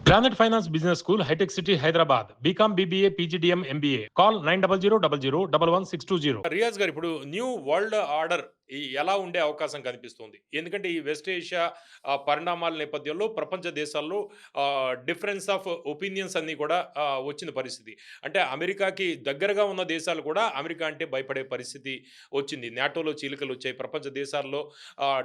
Planet Finance Business School, High-Tech City, Hyderabad. BCom, BBA, PGDM, MBA. Call 9000 Riyaz గారు ఇప్పుడు new world order ఎలా ఉండే అవకాశం కనిపిస్తుంది? ఎందుకంటే ఈ వెస్ట్ ఏషియా పరిణామాల నేపథ్యంలో ప్రపంచ దేశాల్లో డిఫరెన్స్ ఆఫ్ ఒపీనియన్స్ అన్నీ కూడా వచ్చిన పరిస్థితి. అంటే అమెరికాకి దగ్గరగా ఉన్న దేశాలు కూడా అమెరికా అంటే భయపడే పరిస్థితి వచ్చింది. నాటోలో చీలికలు వచ్చాయి. ప్రపంచ దేశాల్లో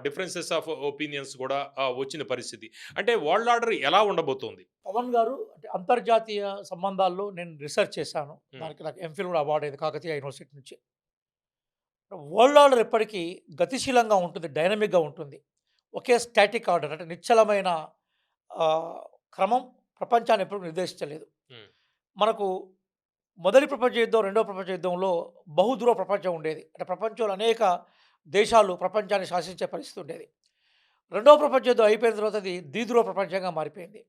డిఫరెన్సెస్ ఆఫ్ ఒపీనియన్స్ కూడా వచ్చిన పరిస్థితి. అంటే వరల్డ్ ఆర్డర్ ఎలా ఉండబోతోంది? పవన్ గారు అంటే అంతర్జాతీయ సంబంధాల్లో నేను రిసర్చ్ చేశాను. దానికి నాకు ఎంఫిల్ కూడా అవార్డ్ అయింది కాకతీయ యూనివర్సిటీ నుంచి. వరల్డ్ ఆర్డర్ ఎప్పటికీ గతిశీలంగా ఉంటుంది, డైనమిక్‌గా ఉంటుంది. ఒకే స్టాటిక్ ఆర్డర్ అంటే నిశ్చలమైన క్రమం ప్రపంచాన్ని ఎప్పుడు నిర్దేశించలేదు. హ్మ్. మనకు మొదటి ప్రపంచ యుద్ధం, రెండో ప్రపంచ యుద్ధంలో బహుధ్రువ ప్రపంచం ఉండేది. అంటే ప్రపంచంలో అనేక దేశాలు ప్రపంచాన్ని శాసించే పరిస్థితి ఉండేది. రెండో ప్రపంచ యుద్ధం అయిపోయిన తర్వాత అది ద్విధ్రువ ప్రపంచంగా మారిపోయింది.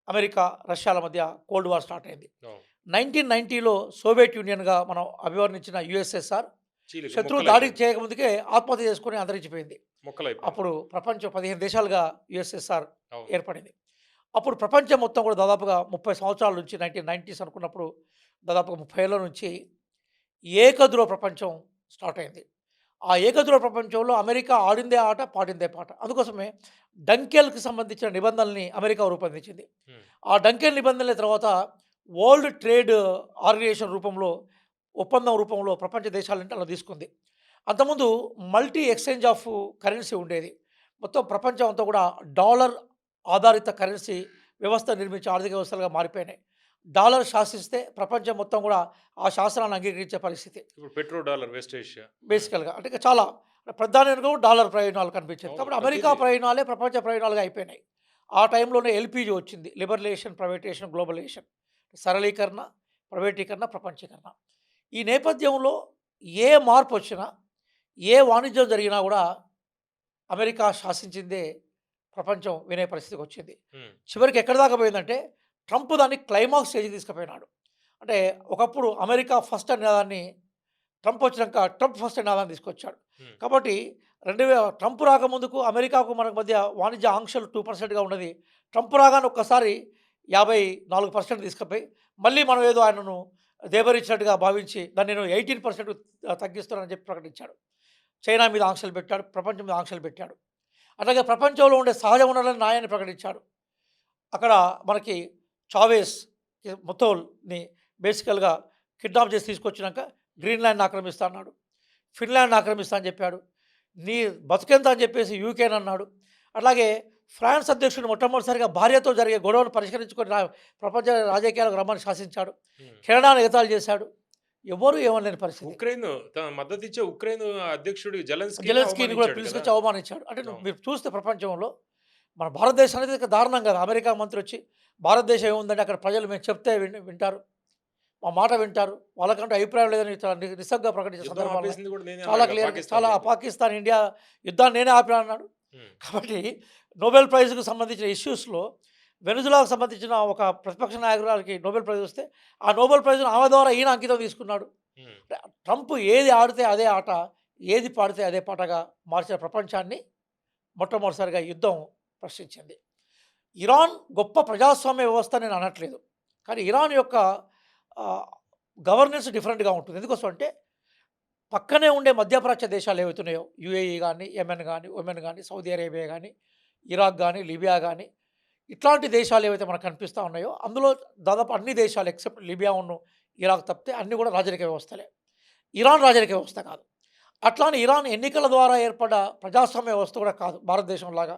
అమెరికా, రష్యాల మధ్య కోల్డ్ వార్ స్టార్ట్ అయింది. అవును. 1990లో సోవియట్ యూనియన్‌గా మనం అభివర్ణించిన యుఎస్ఎస్ఆర్ చీలిక శత్రువు దాడి ముక్కలైపోయింది. చేయకముందుకే ఆత్మహత్య చేసుకొని అంతరించిపోయింది. ముక్కలైపోయింది. అప్పుడు ప్రపంచం 15 దేశాలుగా యుఎస్ఎస్ఆర్ అవును. ఏర్పడింది. అప్పుడు ప్రపంచం మొత్తం కూడా దాదాపుగా 30 సంవత్సరాల నుంచి 1990స్ అనుకున్నప్పుడు దాదాపుగా 30 ఏళ్ల నుంచి ఏకధ్రువ ప్రపంచం స్టార్ట్ అయింది. ఆ ఏకధ్రువ ప్రపంచంలో అమెరికా ఆడిందే ఆట, పాడిందే పాట. అందుకోసమే డంకెల్‌కి సంబంధించిన నిబంధనల్ని అమెరికా రూపొందించింది. హ్మ్. ఆ డంకెల్ నిబంధనల తర్వాత వరల్డ్ ట్రేడ్ ఆర్గనైజేషన్ రూపంలో, ఒప్పందం రూపంలో ప్రపంచ దేశాలన్నింటిని అలా తీసుకుంది. అంతకుముందు మల్టీ ఎక్స్‌చేంజ్ ఆఫ్ కరెన్సీ ఉండేది. మొత్తం ప్రపంచం అంతా కూడా డాలర్ ఆధారిత కరెన్సీ వ్యవస్థ నిర్మించే ఆర్థిక వ్యవస్థలుగా మారిపోయినాయి. డాలర్ శాసిస్తే ప్రపంచం మొత్తం కూడా ఆ శాసనాన్ని అంగీకరించే పరిస్థితి. ఇప్పుడు పెట్రో డాలర్ వెస్ట్ ఏషియా. బేసికల్‌గా అంటే ఇక చాలా ప్రధానంగా కూడా డాలర్ ప్రయోజనాలు కనిపించేది. అవును. కాబట్టి అమెరికా ప్రతిదీ. ప్రయోజనాలే ప్రపంచ ప్రయోజనాలుగా అయిపోయినాయి. ఆ టైంలోనే ఎల్‌పీజీ వచ్చింది. Liberalisation, privatisation, globalisation. సరళీకరణ, ప్రైవేటీకరణ, ప్రపంచీకరణ. ఈ నేపథ్యంలో ఏ మార్పొచ్చినా, ఏ వాణిజ్యం జరిగినా గూడా అమెరికా శాసించిందే ప్రపంచం వినే పరిస్థితికొచ్చింది. హ్మ్. చివరికి ఎక్కడి దాకా పోయిందంటే, ట్రంప్ దాన్ని క్లైమాక్స్ స్టేజ్‌కి తీసుకుపోయినాడు. అంటే ఒకప్పుడు అమెరికా ఫస్ట్ అనే దాన్ని ట్రంప్ వచ్చినాక ట్రంప్ ఫస్ట్ అనే దాన్ని తీసుకొచ్చాడు. హ్మ్. కాబట్టి ట్రంప్ రాకముందుకు అమెరికాకు మనకు మధ్య వాణిజ్య ఆంక్షలు 2%గా ఉన్నది. ట్రంప్ రాగానే ఒక్కసారి 54% తీసుకుపోయి, మళ్ళీ మనం ఏదో ఆయనను దేబరిచ్చినట్టుగా భావించి దాన్ని నేను 18% తగ్గిస్తున్నానని చెప్పి ప్రకటించాడు. చైనా మీద ఆంక్షలు పెట్టాడు. ప్రపంచం మీద ఆంక్షలు పెట్టాడు. అలాగే ప్రపంచంలో ఉండే సహజ వనరులను నాయని ప్రకటించాడు. అక్కడ మనకి చావేస్ మొత్తోల్ని బేసికల్‌గా కిడ్నాప్ చేసి తీసుకొచ్చినాక గ్రీన్‌లాండ్‌ని ఆక్రమిస్తా అన్నాడు. ఫిన్లాండ్‌ని ఆక్రమిస్తా అని చెప్పాడు. నీ బతుకెంత అని చెప్పేసి యూకేనన్నాడు. అట్లాగే ఫ్రాన్స్ అధ్యక్షుడు మొట్టమొదటిసారిగా భార్యతో జరిగే గొడవను పరిష్కరించుకొని ప్రపంచ రాజకీయాలకు రమ్మని శాసించాడు. హ్మ్. కెనడాను ఎగతాళి చేశాడు. ఎవ్వరూ ఏమనలేని పరిస్థితి. ఉక్రెయిన్ తన మద్దతిచ్చే ఉక్రెయిన్ అధ్యక్షుడు జెలెన్స్కీని జెలెన్స్కీని కూడా అవమానించాడు కదా! పిలుచుకొచ్చి అవమానించాడు. అంటే అవును. మీరు చూస్తే ప్రపంచంలో మన భారతదేశం అనేది ఇక దారుణం కదా! అమెరికా మంత్రి వచ్చి భారతదేశం ఏముందంటే అక్కడ ప్రజలు మేము చెప్తే వింటారు. మా మాట వింటారు. వాళ్ళకంటూ అభిప్రాయం లేదని చాలా నిస్సగ్గుగా ప్రకటించిన యుద్ధం సందర్భాలున్నాయి. ఆపేసింది కూడా నేనే చాలా అన్నాడుగా క్లియర్‌గా పాకిస్తాన్ చాలా వైపు. పాకిస్తాన్, ఇండియా యుద్ధాన్ని నేనే ఆపినానన్నాడు. హ్మ్. కాబట్టి నోబెల్ ప్రైజ్‌కి సంబంధించిన ఇష్యూస్‌లో వెనజులాకు సంబంధించిన ఒక ప్రతిపక్ష నాయకురాలికి నోబెల్ ప్రైజ్ వస్తే, ఆ నోబెల్ ప్రైజ్‌ను ఆమె ద్వారా ఈయన అంకితం తీసుకున్నాడు. హ్మ్. ట్రంప్ ఏది ఆడితే అదే ఆట, ఏది పాడితే అదే పాటగా మార్చిన ప్రపంచాన్ని మొట్టమొదటిసారిగా యుద్ధం ప్రశ్నించింది. ఇరాన్ గొప్ప ప్రజాస్వామ్య వ్యవస్థ నేను అనట్లేదు. కానీ ఇరాన్ యొక్క ఆహ్, గవర్నెన్స్ డిఫరెంట్‌గా ఉంటుంది. ఎందుకోసం అంటే పక్కనే ఉండే మధ్యప్రాచ్య దేశాలు ఏవైతున్నాయో యూఏఈ గాని, యెమెన్ గాని, ఒమెన్ గాని, సౌదీ అరేబియా గాని, ఇరాక్ గాని, లిబియా గాని ఇట్లాంటి దేశాలు ఏవైతే మనకు కనిపిస్తా ఉన్నాయో అందులో దాదాపు అన్ని దేశాలు ఎక్సెప్ట్ లిబియా ఇరాక్ తప్పితే అన్నీ కూడా రాజరిక వ్యవస్థలే. ఇరాన్ రాజరిక వ్యవస్థ కాదు. అట్లానే ఇరాన్ ఎన్నికల ద్వారా ఏర్పడ్డ ప్రజాస్వామ్య వ్యవస్థ కూడా కాదు. భారతదేశంలాగా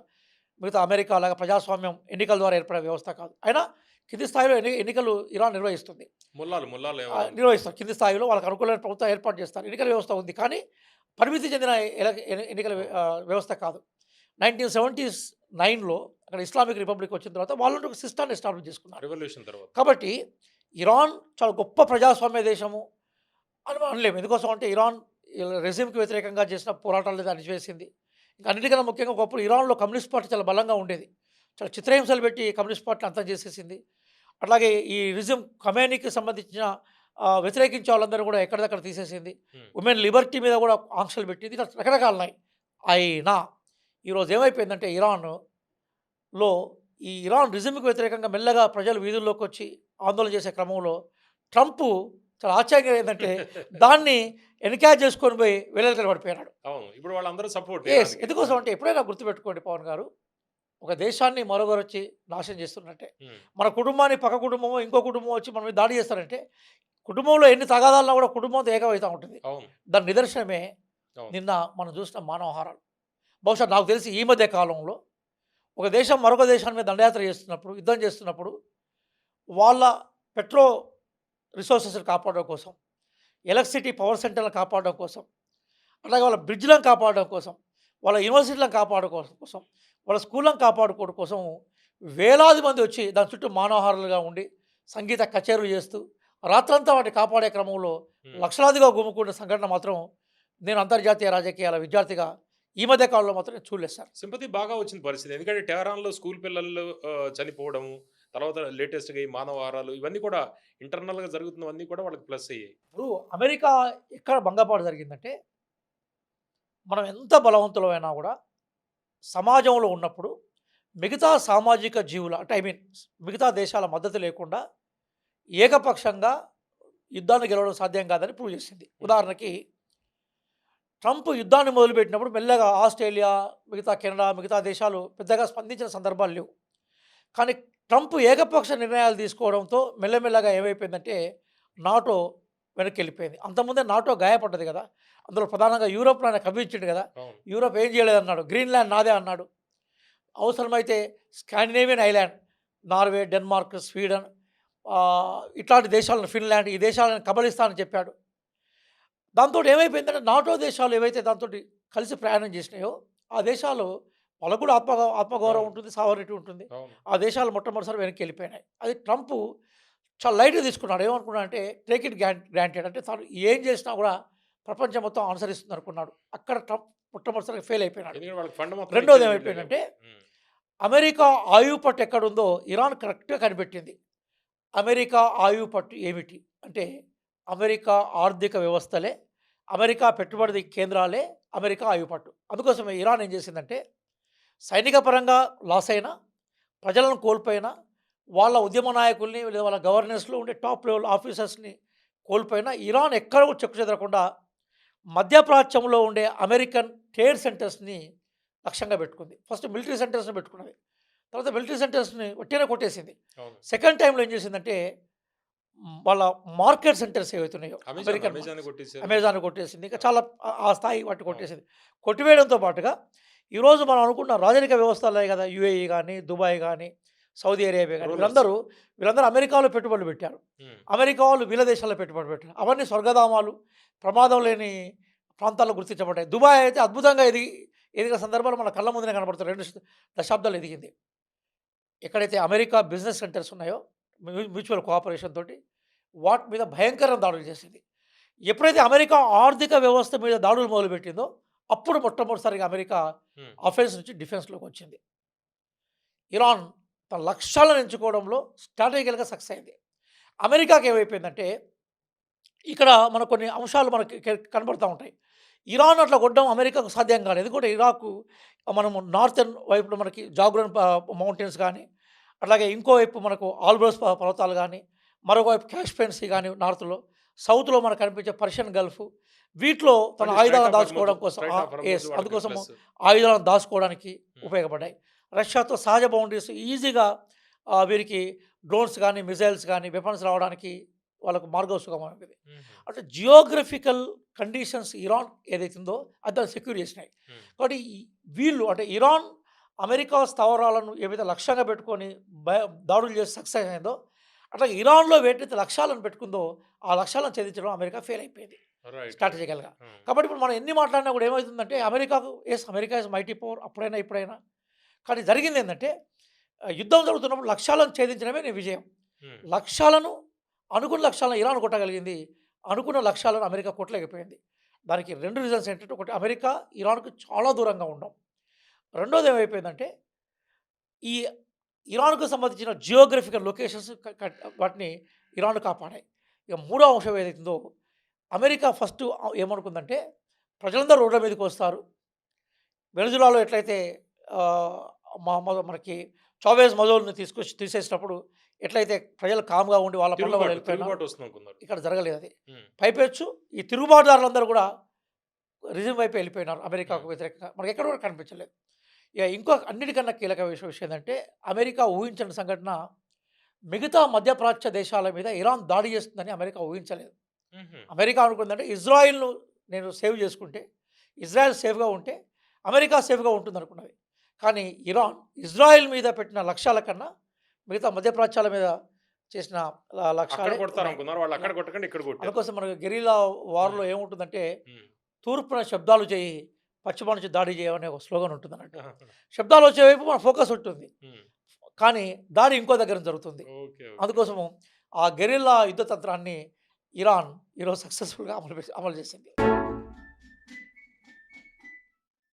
మిగతా అమెరికా లాగా ప్రజాస్వామ్యం ఎన్నికల ద్వారా ఏర్పడే వ్యవస్థ కాదు. అయినా కింది స్థాయిలో ఎన్నికలు ఇరాన్ నిర్వహిస్తుంది. ముల్లాలు ఏమో ఉంటారు. నిర్వహిస్తారు. కింది స్థాయిలో వాళ్ళకి అనుకూలమైన ప్రభుత్వం ఏర్పాటు చేస్తారు. ఎన్నికల వ్యవస్థ ఉంది. కానీ పరిమితి చెందిన ఎన్నికల అవును. వ్యవస్థ కాదు. 1979లో అక్కడ ఇస్లామిక్ రిపబ్లిక్ వచ్చిన తర్వాత వాళ్ళంటూ ఒక సిస్టాన్ని ఎస్టాబ్లిష్ చేసుకున్నారు. రెవల్యూషన్ తర్వాత. కాబట్టి ఇరాన్ చాలా గొప్ప ప్రజాస్వామ్య దేశము అని అనలేము. ఎందుకోసం అంటే ఇరాన్ రెజిమ్‌కి వ్యతిరేకంగా చేసిన పోరాటాలు అణిచివేసింది. ఇంకా అన్నిటికన్నా ముఖ్యంగా ఒకప్పుడు ఇరాన్‌లో కమ్యూనిస్ట్ పార్టీ చాలా బలంగా ఉండేది. చాలా చిత్రహింసలు పెట్టి కమ్యూనిస్ట్ పార్టీని అంతం చేసేసింది. అట్లాగే ఈ రిజిమ్ ఖమేనీకి సంబంధించిన వ్యతిరేకించే వాళ్ళందరూ కూడా ఎక్కడిదక్కడ తీసేసింది. హ్మ్. ఉమెన్ లిబర్టీ మీద కూడా ఆంక్షలు పెట్టింది. ఇట్లా రకరకాలున్నాయి. అయినా ఈరోజు ఏమైపోయిందంటే ఇరాన్‌లో ఈ ఇరాన్ రిజిమ్‌కి వ్యతిరేకంగా మెల్లగా ప్రజలు వీధుల్లోకి వచ్చి ఆందోళన చేసే క్రమంలో ట్రంప్ చాలా ఆశ్చర్యం ఏందంటే దాన్ని ఎన్‌క్యాష్ చేసుకొని పోయి వేలెలకన పడిపోయినాడు. అవును. ఇప్పుడు వాళ్ళందరూ సపోర్ట్ యెస్. ఇరాన్‌కి. ఎందుకోసం హ్మ్. అంటే ఎప్పుడైనా గుర్తుపెట్టుకోండి పవన్ గారు, ఒక దేశాన్ని మరొకరొచ్చి నాశనం చేస్తున్నట్టే. హ్మ్. మన కుటుంబాన్ని పక్క కుటుంబమో, ఇంకో కుటుంబం వచ్చి మన మీద దాడి చేస్తారంటే, కుటుంబంలో ఎన్ని తగాదాలున్నా కూడా కుటుంబంతో ఏకమైతా ఉంటుంది. అవును. దాని నిదర్శనమే అవును. నిన్న మనం చూసిన మానవహారాలు. బహుశా నాకు తెలిసి ఈ మధ్య కాలంలో ఒక దేశం మరొక దేశాన్ని మీద దండయాత్ర చేస్తున్నప్పుడు, యుద్ధం చేస్తున్నప్పుడు వాళ్ళ పెట్రో రిసోర్సెస్‌ని కాపాడడం కోసం, ఎలక్ట్రిసిటీ పవర్ సెంటర్‌లను కాపాడడం కోసం, అలాగే వాళ్ళ బ్రిడ్జ్‌లను కాపాడడం కోసం, వాళ్ళ యూనివర్సిటీలను కాపాడడం కోసం, వాళ్ళ స్కూళ్ళను కాపాడుకోవడం కోసం వేలాది మంది వచ్చి దాని చుట్టూ మానవహారాలుగా ఉండి, సంగీత కచేరీలు చేస్తూ, రాత్రంతా వాటిని కాపాడే క్రమంలో హ్మ్. లక్షలాదిగా గుమికూడిన సంఘటన మాత్రం నేను అంతర్జాతీయ రాజకీయాల విద్యార్థిగా ఈ మధ్య కాలంలో మాత్రం నేను చూడలేదు సార్. సింపతి బాగా వచ్చిన పరిస్థితి. ఎందుకంటే టెహరాన్‌లో స్కూల్ పిల్లలు చనిపోవడము, తర్వాత లేటెస్ట్‌గా ఈ మానవహారాలు ఇవన్నీ కూడా ఇంటర్నల్‌గా జరుగుతున్నవన్నీ కూడా వాళ్ళకి ప్లస్ అయ్యాయి. ఇప్పుడు అమెరికా ఎక్కడ భంగపాటు జరిగిందంటే, మనం ఎంత బలవంతులమైనా కూడా సమాజంలో ఉన్నప్పుడు మిగతా సామాజిక జీవుల అంటే ఐ మీన్ మిగతా దేశాల మద్దతు లేకుండా ఏకపక్షంగా యుద్ధాన్ని గెలవడం సాధ్యం కాదని ప్రూవ్ చేసింది. హ్మ్. ఉదాహరణకి ట్రంప్ యుద్ధాన్ని మొదలుపెట్టినప్పుడు మెల్లగా ఆస్ట్రేలియా, మిగతా కెనడా, మిగతా దేశాలు పెద్దగా స్పందించిన సందర్భాలు లేవు. కానీ ట్రంప్ ఏకపక్ష నిర్ణయాలు తీసుకోవడంతో మెల్లమెల్లగా ఏమైపోయిందంటే నాటో వెనక్కెళ్ళిపోయింది. అంతకుముందే నాటో గాయపడ్డది కదా! అందులో ప్రధానంగా యూరోప్‌లో ఆయన కవ్వించిండు కదా! అవును. యూరోప్ ఏం చేయలేదన్నాడు. గ్రీన్‌లాండ్ నాదే అన్నాడు. అవసరమైతే Scandinavian island, Norway, Denmark, Sweden ఇట్లాంటి దేశాలను ఫిన్లాండ్ ఈ దేశాలను కబలిస్తానని చెప్పాడు. దాంతోటి ఏమైపోయిందంటే నాటో దేశాలు ఏవైతే దాంతోటి కలిసి ప్రయాణం చేసినాయో, ఆ దేశాలు వాళ్ళకు కూడా ఆత్మగౌరవం అవును. ఉంటుంది, సావరిటీ ఉంటుంది. అవును. ఆ దేశాలు మొట్టమొదటిసారి వెనక్కెళ్ళిపోయినాయి. అది ట్రంపు చాలా లైట్‌గా తీసుకున్నాడు. ఏమనుకున్నాడంటే టేక్ ఇట్ గ్రాంటెడ్ అంటే తను ఏం చేసినా కూడా ప్రపంచం మొత్తం అనుసరిస్తుందనుకున్నాడు. అక్కడ ట్రంప్ మొట్టమొదటిసారిగా ఫెయిల్ అయిపోయినాడు. ఎందుకంటే వాళ్ళకి ఫండ్ మొత్తం రెండోది ఇచ్చేది వీళ్ళే ఏమైపోయిందంటే కాబట్టి. హ్మ్. అమెరికా ఆయువు పట్టు ఎక్కడుందో ఇరాన్ కరెక్ట్‌గా కనిపెట్టింది. అమెరికా ఆయువు పట్టు ఏమిటి? అంటే అమెరికా ఆర్థిక వ్యవస్థలే, అమెరికా పెట్టుబడి కేంద్రాలే అమెరికా ఆయువు పట్టు. అందుకోసమే ఇరాన్ ఏం చేసిందంటే సైనిక పరంగా లాస్ అయినా, ప్రజలను కోల్పోయినా, వాళ్ళ ఉద్యమ నాయకుల్ని లేదా వాళ్ళ గవర్నెన్స్‌లో ఉండే టాప్ లెవెల్ ఆఫీసర్స్‌ని కోల్పోయినా ఇరాన్ ఎక్కడ కూడా చెక్కు చెదరకుండా మధ్యప్రాచ్యంలో ఉండే అమెరికన్ ట్రేడ్ సెంటర్స్‌ని లక్ష్యంగా పెట్టుకుంది. ఫస్ట్ మిలిటరీ సెంటర్స్‌ని పెట్టుకున్నది. తర్వాత మిలిటరీ సెంటర్స్‌ని ఉట్టిగానే కొట్టేసింది. అవును. సెకండ్ టైమ్‌లో ఏం చేసిందంటే వాళ్ళ మార్కెట్ సెంటర్స్ ఏవైతే ఉన్నాయో అమెరికన్ అమెజాన్‌ని మార్కెట్స్ కొట్టేసారు. అమెజాన్ కొట్టేసింది. ఇంకా అవును. చాలా ఆ స్థాయి వాటిని అవును. కొట్టేసింది. కొట్టివేయడంతో పాటుగా ఈరోజు మనం అనుకున్న రాజరిక వ్యవస్థలే కదా! యూఏఈ గాని, దుబాయ్ గాని, సౌదీ అరేబియా గాని రూలర్స్. వీళ్ళందరూ అమెరికాలో పెట్టుబడులు పెట్టారు. హ్మ్. అమెరికా వాళ్ళు వీళ్ళ దేశాల్లో పెట్టుబడి పెట్టారు. అవన్నీ స్వర్గధామాలు, ప్రమాదం లేని ప్రాంతాల్లో గుర్తించబడ్డాయి. దుబాయ్ అయితే అద్భుతంగా ఎదిగిన సందర్భాలు మన కళ్ళ ముందునే కనబడుతున్నాయి. 2 దశాబ్దాలు ఎదిగింది. ఎక్కడైతే అమెరికా బిజినెస్ సెంటర్స్ ఉన్నాయో మ్యూచువల్ కోఆపరేషన్ తోటి వాటి మీద భయంకర దాడులు చేసింది. ఎప్పుడైతే అమెరికా ఆర్థిక వ్యవస్థ మీద దాడులు మొదలుపెట్టిందో అప్పుడు మొట్టమొదటిసారిగా అమెరికా హ్మ్. అఫెన్స్ నుంచి డిఫెన్స్‌లోకి వచ్చింది. ఇరాన్ తన లక్ష్యాలను ఎంచుకోవడంలో స్ట్రాటజికల్‌గా సక్సెస్ అయింది. అమెరికాకి ఏమైపోయిందంటే ఇక్కడ మనకు కొన్ని అంశాలు మనకి కనబడతా ఉంటాయి. ఇరాన్ అట్లా కొట్టడం అమెరికాకు సాధ్యం కాలేదు. ఎందుకంటే ఇరాకు మనము నార్థర్న్ వైపున మనకి జాగ్రన్ మౌంటైన్స్ గానీ, అట్లాగే ఇంకో వైపు మనకు ఆల్బ్రస్ పర్వతాలు గానీ, మరొక వైపు కాస్పియన్ సీ గానీ నార్త్‌లో, సౌత్‌లో మనకు కనిపించే పర్షియన్ గల్ఫ్ వీటిలో తన మళ్ళీ ఆయుధాలను దాచుకోవడం కోసం స్ట్రెయిట్ ఆఫ్ హర్ముజ్ వాళ్ళకి అందుకోసము ప్లస్. ఆయుధాలను దాచుకోవడానికి హ్మ్. ఉపయోగపడ్డాయి. రష్యాతో సహజ బౌండరీస్ ఈజీగా వీరికి డ్రోన్స్ గానీ, మిసైల్స్ గానీ, వెపన్స్ రావడానికి వాళ్ళకు మార్గం సుగమమైంది. హుహు. అంటే జియోగ్రఫికల్ కండిషన్స్ ఇరాన్ ఏదైతే ఉందో అది దాన్ని సెక్యూర్ చేసినాయి. హ్మ్. కాబట్టి వీళ్ళు అంటే ఇరాన్ అమెరికా స్థావరాలను ఏవైతే లక్ష్యంగా పెట్టుకొని దాడులు చేసి సక్సెస్ అయిందో అట్లా ఇరాన్లో ఏవైతే లక్ష్యాలను పెట్టుకుందో ఆ లక్ష్యాలను ఛేదించడం అమెరికా ఫెయిల్ అయిపోయింది రైట్. రైట్. స్ట్రాటజికల్‌గా. హ్మ్. కాబట్టి ఇప్పుడు మనం ఎన్ని మాట్లాడినా కూడా ఏమవుతుందంటే అమెరికా ఇస్ మైటీ పవర్ అప్పుడైనా ఇప్పుడైనా. కానీ జరిగిందేందంటే యుద్ధం జరుగుతున్నప్పుడు లక్ష్యాలను ఛేదించడమే నీ విజయం. హ్మ్. లక్ష్యాలను అనుకున్న లక్ష్యాలను ఇరాన్ కొట్టగలిగింది. అనుకున్న లక్ష్యాలను అమెరికా కొట్టలేకపోయింది. దానికి 2 రీజన్స్ ఏంటంటే ఒకటి అమెరికా ఇరాన్‌కు చాలా దూరంగా ఉండడం. రెండోది ఏమైపోయిందంటే ఈ ఇరాన్‌కు సంబంధించిన జియోగ్రఫికల్ లొకేషన్స్ క కట్ వాటిని ఇరాన్ కాపాడాయి. ఇక మూడో అంశం ఏదైతుందో అమెరికా ఫస్టు ఏమనుకుందంటే ప్రజలందరూ రోడ్ల మీదకొస్తారు. వెనుజులాలో ఎట్లయితే ఆహ్, మనకి చావేజ్ మజోల్ని తీసేసినప్పుడు ఎట్లయితే ప్రజలు కామ్గా ఉండి వాళ్ళ పనుల వాళ్ళు వెళ్ళిపోయినారు, తిరుగుబాటు వస్తుంది అనుకున్నారు. ఇక్కడ జరగలేదు అది. హ్మ్. పైపెచ్చు ఈ తిరుగుబాటుదారులందరూ కూడా రిజిమ్ వైపు వెళ్ళిపోయినారు అమెరికాకు వ్యతిరేకంగా. మనకి ఎక్కడ కూడా కనిపించలేదు. ఇక ఇంకో అన్నిటికన్నా కీలక విషయం ఏంటంటే అమెరికా ఊహించని సంఘటన, మిగతా మధ్యప్రాచ్య దేశాల మీద ఇరాన్ దాడి చేస్తుందని అమెరికా ఊహించలేదు. హుహు. అమెరికా అనుకుందంటే ఇజ్రాయిల్ను నేను సేవ్ చేసుకుంటే, ఇజ్రాయెల్ సేఫ్గా ఉంటే అమెరికా సేఫ్గా ఉంటుందనుకున్నది. కానీ ఇరాన్ ఇజ్రాయెల్ మీద పెట్టిన లక్ష్యాల కన్నా మిగతా మధ్యప్రాచ్యాల మీద చేసిన అక్కడ లక్ష్యాలే కొడతారు ఉన్నాయి. అనుకున్నారు. వాళ్ళు అక్కడ కొట్టకండి ఇక్కడ కొట్టారు. అందుకోసం మనకు గెరిల్లా వార్లో ఏముంటుందంటే, హ్మ్. తూర్పున శబ్దాలు చేయి, పశ్చిమ నుంచి దాడి చేయమనే ఒక స్లోగన్ ఉంటుందన్నట్టు. శబ్దాలు వచ్చే వైపు మన ఫోకస్ ఉంటుంది, హ్మ్. కానీ దాడి ఇంకో దగ్గర జరుగుతుంది. ఓకే. ఓకే. అందుకోసము ఆ గెరిల్లా యుద్ధ తంత్రాన్ని ఇరాన్ ఈరోజు సక్సెస్ఫుల్గా అమలు చేసింది.